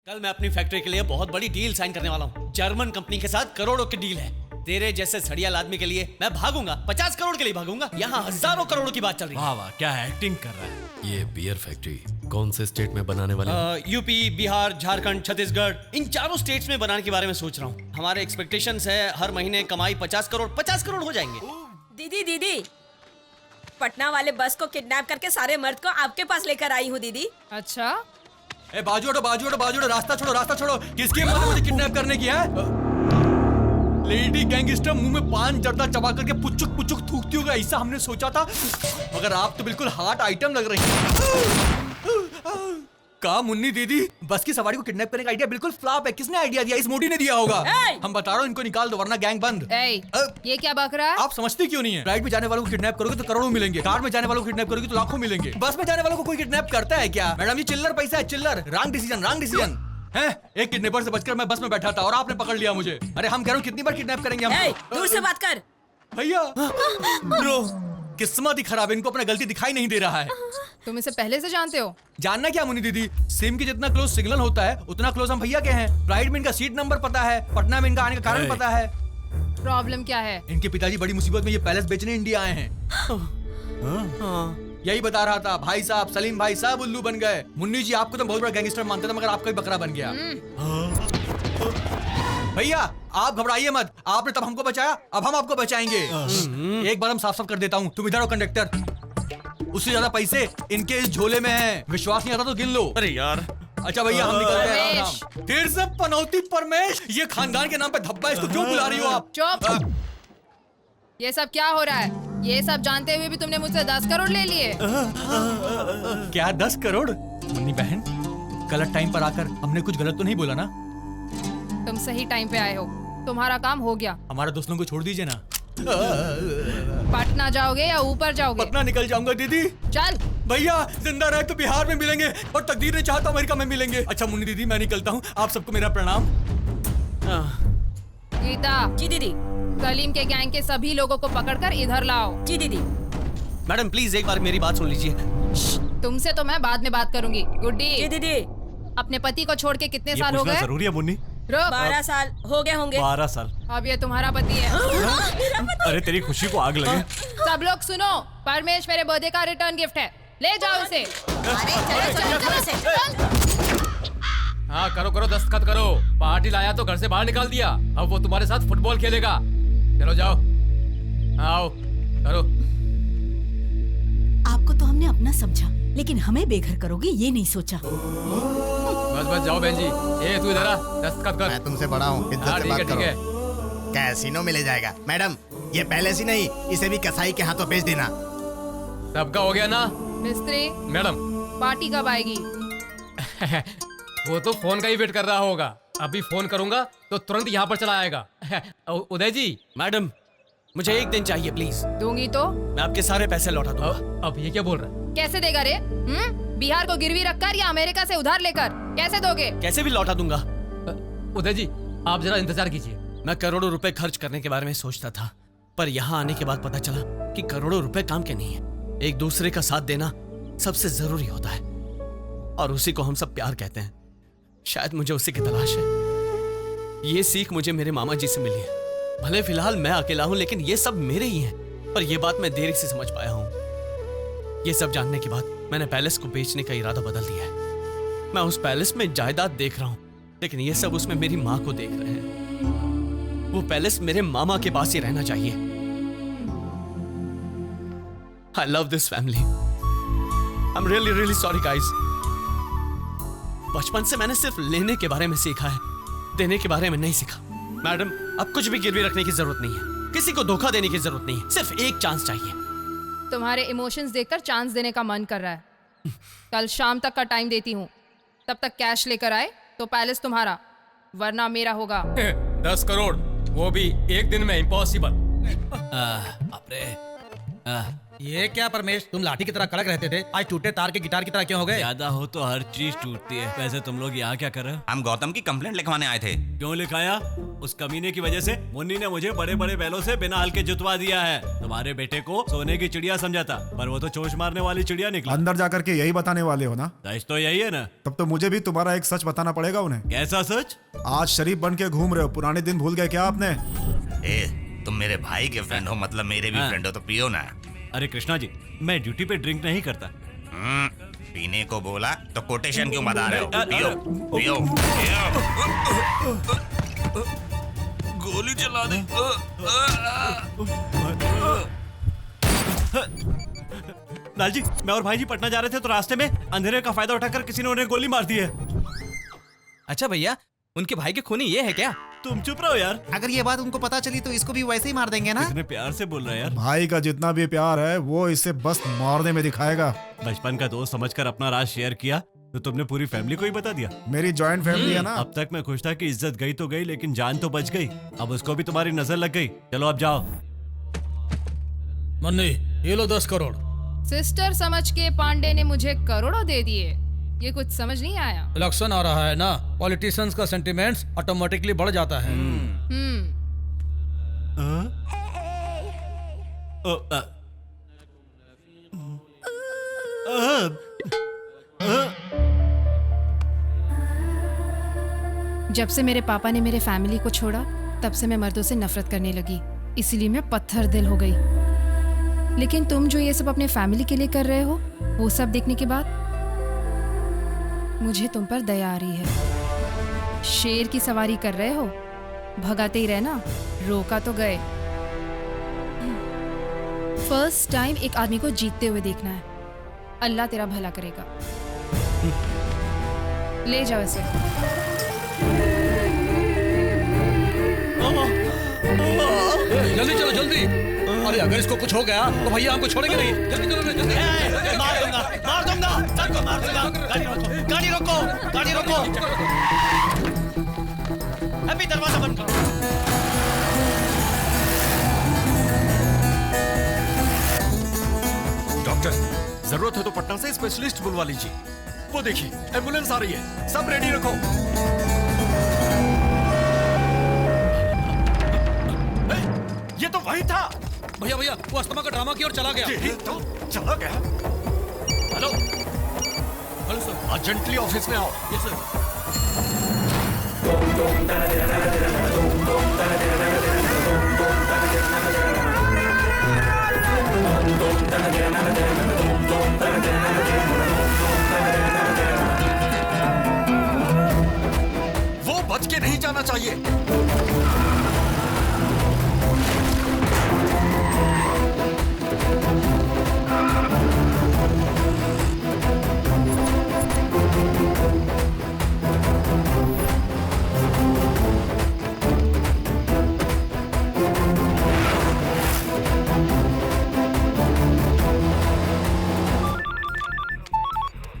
कल मैं अपनी फैक्ट्री के लिए बहुत बड़ी डील साइन करने वाला हूँ। जर्मन कंपनी के साथ करोड़ों की डील है। तेरे जैसे सड़ियाल आदमी के लिए मैं भागूंगा, 50 करोड़ के लिए भागूंगा। यहाँ हजारों करोड़ों की बात चल रही है। वाह वाह, क्या एक्टिंग कर रहा है। ये बियर फैक्ट्री कौन से स्टेट में बनाने वाले हैं? यूपी, बिहार, झारखंड, छत्तीसगढ़, इन चारों स्टेट्स में बनाने के बारे में सोच रहा हूँ। हमारे एक्सपेक्टेशंस है हर महीने कमाई 50 करोड़ हो जाएंगे। दीदी पटना वाले बस को किडनैप करके सारे मर्द को आपके पास लेकर आई हूँ दीदी। अच्छा, ए बाजू हटो, रास्ता छोड़ो। किसकी हिम्मत है मुझे किडनैप करने की है? लेडी गैंगस्टर मुंह में पान जर्दा चबा करके पुचुक थूकती होगा, ऐसा हमने सोचा था। मगर आप तो बिल्कुल हॉट आइटम लग रही हैं। का मुन्नी दीदी, बस की सवारी को किडनैप करने का आइडिया बिल्कुल फ्लॉप है। किसने आइडिया दिया? इस मोदी ने दिया होगा। हम बता रहा हूँ, इनको निकाल दो वरना गैंग बंद। ये क्या बक रहा है? आप समझती क्यों नहीं है? फ्लाइट में जाने वालों को किडनैप करोगे तो करोड़ों मिलेंगे, कार में जाने वालों को किडनैप करोगे तो लाखों मिलेंगे। बस में जाने वालों को कोई किडनैप करता है क्या? मैडम, ये चिल्लर पैसा है, चिल्लर। रॉन्ग डिसीजन है। एक किडनैपर से बचकर मैं बस में बैठा था और आपने पकड़ लिया मुझे। अरे हम कह रहे हो कितनी बार किडनैप करेंगे हम? दूर से बात कर भैया। ब्रो, किस्मत ही खराब है, इनको अपना गलती दिखाई नहीं दे रहा है। तुम इसे पहले से जानते हो? जानना क्या मुन्नी दीदी, सिम की जितना क्लोज सिग्नल होता है उतना क्लोज हम भैया के हैं। फ्लाइट में इनका सीट नंबर पता है, पटना में इनका आने का कारण पता है। प्रॉब्लम क्या है? इनके पिताजी बड़ी मुसीबत में ये पैलेस बेचने इंडिया आए हैं। यही बता रहा था भाई साहब, सलीम भाई साहब उल्लू बन गए। मुन्नी जी, आपको तो बहुत बड़ा गैंगस्टर मानते थे, मगर आपका ही बकरा बन गया। भैया आप घबराइए मत, आपने तब हमको बचाया, अब हम आपको बचाएंगे। एक बार हम साफ कर देता हूँ, तुम इधर हो कंडक्टर। उससे ज्यादा पैसे इनके इस झोले में हैं। विश्वास नहीं आता तो गिन लो। अरे यार, अच्छा भैया, हम निकलते हैं। फिर से पनौती परमेश, ये खानदान के नाम पे धब्बा, इसको क्यों बुला रही हो आप? चुप। ये सब क्या हो रहा है? ये सब जानते हुए भी तुमने मुझसे 10 करोड़ ले लिए। क्या 10 करोड़? मुन्नी बहन, गलत टाइम पर आकर हमने कुछ गलत तो नहीं बोला ना? तुम सही टाइम पे आए हो, तुम्हारा काम हो गया। हमारे दोस्तों को छोड़ दीजिए ना। पटना जाओगे या ऊपर जाओगे? पटना निकल जाऊंगा दीदी। चल भैया, जिंदा रहे तो बिहार में मिलेंगे और तकदीर ने चाहा तो अमेरिका में मिलेंगे। अच्छा मुन्नी दीदी, मैं निकलता हूँ, आप सबको मेरा प्रणाम। गीता जी दीदी। सलीम के गैंग के सभी लोगों को पकड़कर इधर लाओ। जी दीदी। मैडम प्लीज एक बार मेरी बात सुन लीजिए। तुमसे तो मैं बाद में बात करूंगी। गुड्डी, जी दीदी। अपने पति को छोड़ के कितने साल हो गए? जरूरी है मुन्नी। 12 साल हो गए होंगे। 12 साल। अब ये तुम्हारा पति है। अरे तेरी खुशी को आग लगे। सब लोग सुनो, परमेश मेरे बर्थडे का रिटर्न गिफ्ट है, ले जाओ इसे। हाँ करो, दस्तखत करो। पार्टी लाया तो घर से बाहर निकाल दिया, अब वो तुम्हारे साथ फुटबॉल खेलेगा। चलो जाओ, आओ करो। आपको तो हमने अपना समझा, लेकिन हमें बेघर करोगे ये नहीं सोचा। बस जाओ बहन जी। ए तू इधर आ, दस्तखत कर। मैं तुमसे बड़ा हूँ, इज्जत से बात करो। ठीक है। कैसीनो मिले जाएगा। मैडम, ये पहले से नहीं, इसे भी कसाई के हाथों बेच देना। सबका हो गया ना? मिस्त्री, मैडम पार्टी कब आएगी? वो तो फोन का ही वेट कर रहा होगा। अभी फोन करूंगा तो तुरंत यहाँ पर चला आएगा। उदय जी। मैडम, मुझे एक दिन चाहिए प्लीज। दूंगी तो? मैं आपके सारे पैसे लौटा दूंगा। अब ये क्या बोल रहा है? कैसे देगा रे? बिहार को गिरवी रखकर या अमेरिका से उधार लेकर? कैसे दोगे? कैसे भी लौटा दूंगा। उदय जी, आप जरा इंतजार कीजिए। मैं करोड़ों रुपए खर्च करने के बारे में सोचता था, पर यहाँ आने के बाद पता चला कि करोड़ों रुपए काम के नहीं है। एक दूसरे का साथ देना सबसे जरूरी होता है, और उसी को हम सब प्यार कहते हैं। शायद मुझे उसी की तलाश है। ये सीख मुझे मेरे मामा जी से मिली है। भले फिलहाल मैं अकेला हूं, लेकिन ये सब मेरे ही हैं। पर यह बात मैं देरी से समझ पाया हूं। ये सब जानने के बाद मैंने पैलेस को बेचने का इरादा बदल दिया है। मैं उस पैलेस में जायदाद देख रहा हूं, लेकिन ये सब उसमें मेरी मां को देख रहे हैं। वो पैलेस मेरे मामा के पास ही रहना चाहिए। I love this family. I'm really sorry guys. बचपन से मैंने सिर्फ लेने के बारे में सीखा है, देने के बारे में नहीं सीखा। मैडम, अब कुछ भी गिरवी रखने की जरूरत नहीं है, किसी को धोखा देने की जरूरत नहीं है, सिर्फ एक चांस चाहिए। तुम्हारे इमोशंस देखकर चांस देने का मन कर रहा है। कल शाम तक का टाइम देती हूँ, तब तक कैश लेकर आए तो पैलेस तुम्हारा, वरना मेरा होगा। 10 करोड़, वो भी एक दिन में, इम्पॉसिबल। ये क्या परमेश, तुम लाठी की तरह कड़क रहते थे, आज टूटे तार के गिटार की तरह क्यों हो गए? ज्यादा हो तो हर चीज टूटती है। वैसे तुम लोग यहाँ क्या कर रहे हो? हम गौतम की कंप्लेंट लिखवाने आए थे। क्यों लिखाया? उस कमीने की वजह से मुन्नी ने मुझे बड़े बड़े बैलों से बिना हल के जुतवा दिया है। तुम्हारे बेटे को सोने की चिड़िया समझा था, पर वो तो चोंच मारने वाली चिड़िया निकला। अंदर जाकर के यही बताने वाले हो ना? सच तो यही है ना? तब तो मुझे भी तुम्हारा एक सच बताना पड़ेगा उन्हें। कैसा सच? आज शरीफ बन के घूम रहे हो, पुराने दिन भूल गए क्या आपने? तुम मेरे भाई के फ्रेंड हो, मतलब मेरे भी फ्रेंड हो, तो पियो ना। अरे कृष्णा जी, मैं ड्यूटी पे ड्रिंक नहीं करता। पीने को बोला तो कोटेशन क्यों बता रहे हो? पियो पियो पियो। गोली चला दे। लाल जी, मैं और भाई जी पटना जा रहे थे तो रास्ते में अंधेरे का फायदा उठाकर किसी ने उन्हें गोली मार दी है। अच्छा भैया, उनके भाई के खूनी ये है क्या? तुम चुप रहो यार। अगर ये बात उनको पता चली तो इसको भी वैसे ही मार देंगे ना? इतने प्यार से बोल रहा है यार। भाई का जितना भी प्यार है वो इसे बस मारने में दिखाएगा। बचपन का दोस्त समझकर अपना राज शेयर किया तो तुमने पूरी फैमिली को ही बता दिया। मेरी जॉइंट फैमिली है ना। अब तक मैं खुश था कि इज्जत गई तो गई, लेकिन जान तो बच गई। अब उसको भी तुम्हारी नजर लग गई। चलो अब जाओ। मन्नी, ये लो 10 करोड़। सिस्टर समझ के पांडे ने मुझे करोड़ों दे दिए, ये कुछ समझ नहीं आया। इलेक्शन आ रहा है ना, पॉलिटिशियंस का सेंटिमेंट्स ऑटोमेटिकली बढ़ जाता है। जब से मेरे पापा ने मेरे फैमिली को छोड़ा, तब से मैं मर्दों से नफरत करने लगी, इसीलिए मैं पत्थर दिल हो गई। लेकिन तुम जो ये सब अपने फैमिली के लिए कर रहे हो, वो सब देखने के बाद मुझे तुम पर दया आ रही है। शेर की सवारी कर रहे हो, भगाते ही रहना, रोका तो गए। फर्स्ट टाइम एक आदमी को जीतते हुए देखना है। अल्लाह तेरा भला करेगा। ले जाओ इसे। जल्दी चलो जल्दी। अरे अगर इसको कुछ हो गया तो भैया हमको छोड़ेंगे नहीं। जल्दी चलो जल्दी। मार दूंगा, मार दूंगा, सबको मार दूंगा। गाड़ी रोको, गाड़ी रोको। अभी दरवाजा बंद करो। डॉक्टर, जरूरत है तो पटना से स्पेशलिस्ट बुलवा लीजिए। वो देखिए, एम्बुलेंस आ रही है, सब रेडी रखो। ये तो वही था। भैया भैया, वो अस्थमा का ड्रामा की ओर चला गया। तो चला गया। Hello hello sir. Urgently office में आओ। Yes sir. वो बच के नहीं जाना चाहिए।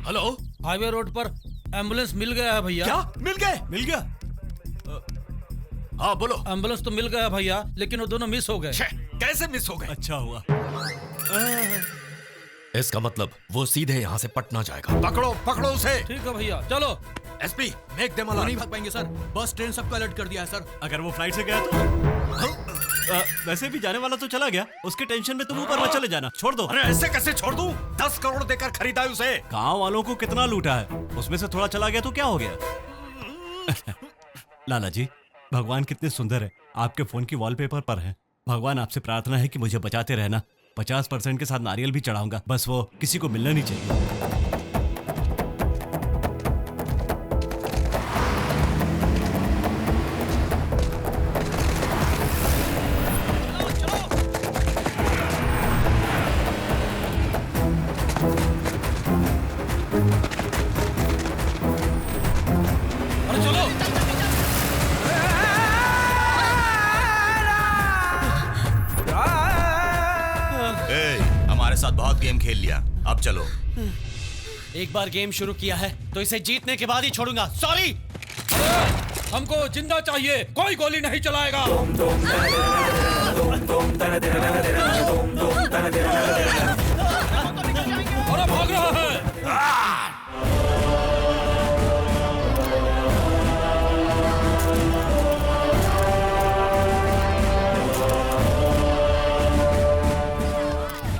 हेलो, हाईवे रोड पर एम्बुलेंस मिल गया है भैया। क्या मिल गए? मिल गया? हाँ बोलो। एम्बुलेंस तो मिल गया है भैया, लेकिन वो दोनों मिस हो गए। कैसे मिस हो गए? अच्छा हुआ। इसका मतलब वो सीधे यहाँ से पटना जाएगा। पकड़ो पकड़ो उसे। ठीक है भैया, चलो। एसपी, मेक देम वो नहीं अलर्ट। भाग पाएंगे सर, बस ट्रेन सबको अलर्ट कर दिया है सर। अगर वो फ्लाइट से गया तो वैसे भी जाने वाला तो चला गया, उसके टेंशन में तुम ऊपर मत चले जाना, छोड़ दो। अरे ऐसे कैसे छोड़ दूं? 10 करोड़ देकर खरीदा है उसे। गांव वालों को कितना लूटा है, उसमें से थोड़ा चला गया तो क्या हो गया? लाला जी, भगवान कितने सुंदर है, आपके फोन की वॉलपेपर पर है। भगवान आपसे प्रार्थना है कि मुझे बचाते रहना। 50% के साथ नारियल भी चढ़ाऊंगा, बस वो किसी को मिलना नहीं चाहिए। अरे चलो। हमारे साथ बहुत गेम खेल लिया, अब चलो। एक बार गेम शुरू किया है तो इसे जीतने के बाद ही छोड़ूंगा। सॉरी। हमको जिंदा चाहिए, कोई गोली नहीं चलाएगा। अरे भाग रहा है।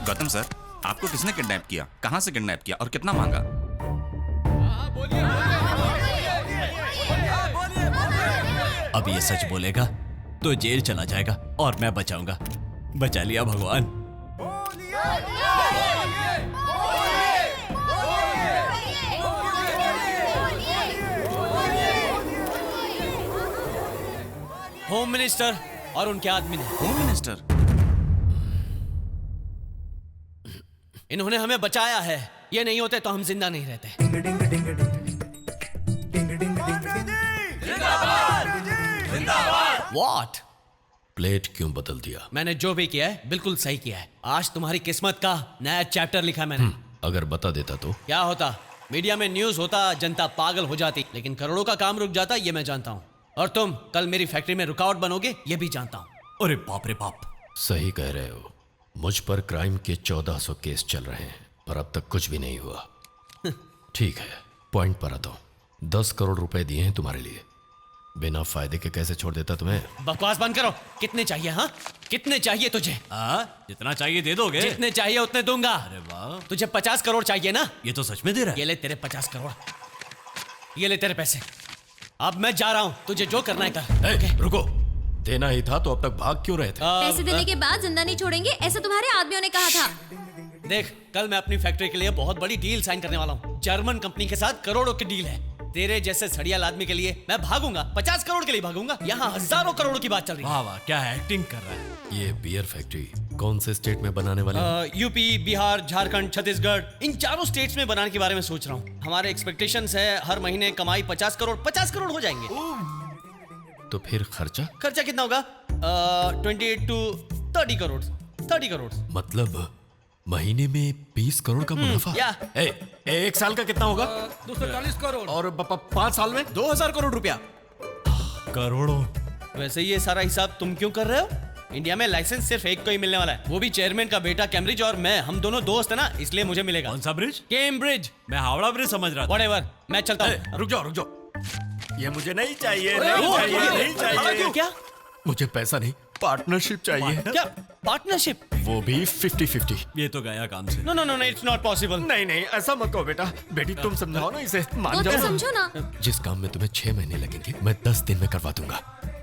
गौतम सर, आपको किसने किडनैप किया, कहां से किडनैप किया और कितना मांगा? अब ये सच बोलेगा तो जेल चला जाएगा और मैं बचाऊंगा। बचा लिया भगवान। होम मिनिस्टर और उनके आदमी ने। Home minister? इन्होंने हमें बचाया है, ये नहीं होते तो हम जिंदा नहीं रहते। What? प्लेट क्यों बदल दिया? मैंने जो भी किया है बिल्कुल सही किया है। आज तुम्हारी किस्मत का नया चैप्टर लिखा मैंने। अगर बता देता तो? क्या होता? मीडिया में न्यूज होता, जनता पागल हो जाती, लेकिन करोड़ों का काम रुक जाता, ये मैं जानता हूँ। और तुम कल मेरी फैक्ट्री में रुकावट बनोगे, ये भी जानता हूँ। अरे बाप रे बाप। सही कह रहे हो। मुझ पर क्राइम के 1400 केस चल रहे हैं, पर अब तक कुछ भी नहीं हुआ। ठीक है, पॉइंट पर आता हूं। 10 करोड़ रुपए दिए हैं तुम्हारे लिए, बिना फायदे के कैसे छोड़ देता तुम्हें? बकवास बंद करो। कितने चाहिए? हाँ, कितने चाहिए तुझे? जितना चाहिए दे दोगे? जितने चाहिए उतने दूंगा। अरे वाह। तुझे 50 करोड़ चाहिए ना? ये तो सच में दे रहा है। ये ले तेरे 50 करोड़, ये ले तेरे पैसे। अब मैं जा रहा हूँ, तुझे जो करना है कर। ओके, रुको। देना ही था तो अब तक भाग क्यों रहे थे? पैसे देने के बाद जिंदा नहीं छोड़ेंगे, ऐसा तुम्हारे आदमियों ने कहा था। देख, कल मैं अपनी फैक्ट्री के लिए बहुत बड़ी डील साइन करने वाला हूँ। जर्मन कंपनी के साथ करोड़ों की डील है। तेरे जैसे सड़ियाल आदमी के लिए मैं भागूंगा, 50 करोड़ के लिए भागूंगा। यहाँ हजारों करोड़ों की बात चल रही है। वाह वाह, क्या एक्टिंग कर रहा है। ये बियर फैक्ट्री कौन से स्टेट में बनाने वाले हैं? यूपी, बिहार, झारखंड, छत्तीसगढ़, इन चारों स्टेट्स में बनाने के बारे में सोच रहा हूँ। हमारे एक्सपेक्टेशंस है हर महीने कमाई 50 करोड़ हो जाएंगे। तो फिर खर्चा? खर्चा कितना होगा? 28 to 30 करोड़। 30 करोड़ मतलब महीने में 20 करोड़ का मुनाफा? या एक साल का कितना होगा? 240 करोड़। और 5 साल में 2000 करोड़ रुपया। करोड़ों। वैसे ये सारा हिसाब तुम क्यों कर रहे हो? इंडिया में लाइसेंस सिर्फ एक को ही मिलने वाला है, वो भी चेयरमैन का बेटा कैम्ब्रिज, और मैं, हम दोनों दोस्त है ना, इसलिए मुझे मिलेगा। कौन सा ब्रिज? कैम्ब्रिज। मैं हावड़ा ब्रिज समझ रहा था। व्हाटएवर, मैं चलता हूँ। रुक जाओ। ये मुझे नहीं चाहिए, नहीं चाहिए। क्या? मुझे पैसा नहीं, पार्टनरशिप चाहिए। क्या पार्टनरशिप? वो भी 50-50। ये तो गया काम से। No, it's not possible. नहीं, ऐसा मत कहो बेटा। बेटी तुम समझाओ ना इसे, मान तो जाओ। समझो ना। जिस काम में तुम्हें 6 महीने लगेंगे, मैं 10 दिन में करवा दूंगा।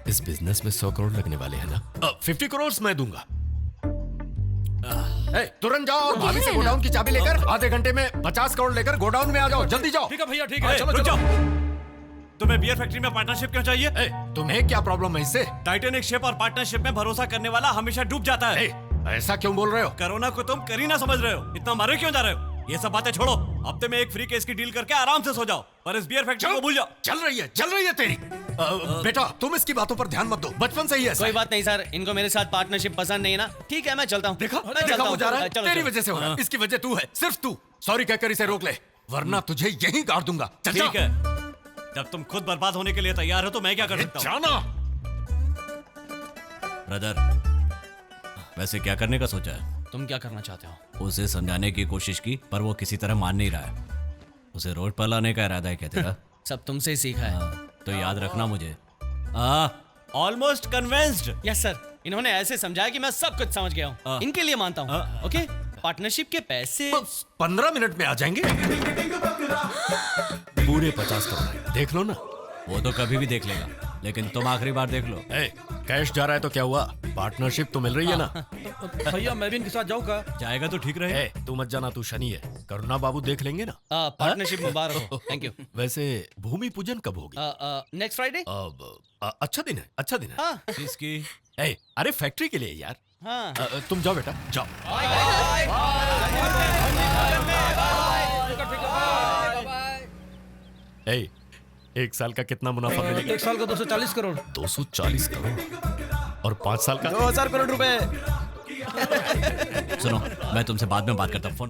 इस बिजनेस में 100 करोड़ लगने वाले हैं ना? 50 करोड़ मैं दूंगा। तुरंत जाओ और भाभी से गोडाउन की चाबी लेकर आधे घंटे में 50 करोड़ लेकर गोडाउन में आ जाओ। जल्दी जाओ। ठीक है भैया, ठीक है। रुक जाओ। तुम्हें बियर फैक्ट्री में पार्टनरशिप क्यों चाहिए? तुम्हें क्या प्रॉब्लम है इससे? टाइटैनिक शिप और पार्टनरशिप में भरोसा करने वाला हमेशा डूब जाता है। ऐसा क्यों बोल रहे हो? कोरोना को तुम करीना समझ रहे हो, इतना मारे क्यों जा रहे हो? ये सब बातें छोड़ो, हफ्ते में एक फ्री केस की डील करके आराम से सो जाओ, पर इस बियर फैक्ट्री को भूल जाओ। चल रही है तेरी। बेटा तुम इसकी बातों पर ध्यान मत दो, बचपन से ही ऐसा कोई बात नहीं सर, इनको मेरे साथ पार्टनरशिप पसंद नहीं है ना। ठीक है, मैं चलता हूँ। देखा चलता हो जा रहा है। चलो, तेरी वजह से हो रहा है। इसकी वजह तू है, सिर्फ तू। सॉरी कहकर इसे रोक ले, वरना तुझे यहीं गाड़ दूंगा। ठीक है, जब तुम खुद बर्बाद होने के लिए तैयार हो तो मैं क्या कर सकता हूँ? जाना। ब्रदर, वैसे क्या करने का सोचा है? तुम क्या करना चाहते हो? उसे समझाने की कोशिश की, पर वो किसी तरह मान नहीं रहा है। उसे रोड पर लाने का इरादा है क्या तेरा? सब तुमसे ही सीखा है। तो याद रखना मुझे। Almost convinced. यस सर, इन्होंने ऐसे समझाया कि मैं सब कुछ समझ गया हूँ। इनके लिए मानता हूँ। ओके, पार्टनरशिप के पैसे 15 मिनट में आ जाएंगे। पूरे 50 करोड़ देख लो ना। वो तो कभी भी देख लेगा, लेकिन तुम आखिरी बार देख लो। कैश जा रहा है तो क्या हुआ? पार्टनरशिप तो मिल रही है ना? भैया मैं भी इनके साथ जाऊँ का? जाएगा तो ठीक रहे। तू मत जाना, तू शनि है। करुणा बाबू देख लेंगे ना। पार्टनरशिप मुबारक हो। Thank you. वैसे भूमि पूजन कब होगी? Next Friday. अच्छा दिन है। किसकी? अरे फैक्ट्री के लिए यार। हाँ। तुम जाओ बेटा, जाओ। एक साल का कितना मुनाफा मिलेगा? एक साल का 240 करोड़। 240 करोड़ और 5 साल का 2000 करोड़ रुपए। सुनो, मैं तुमसे बाद में बात करता हूँ। फोन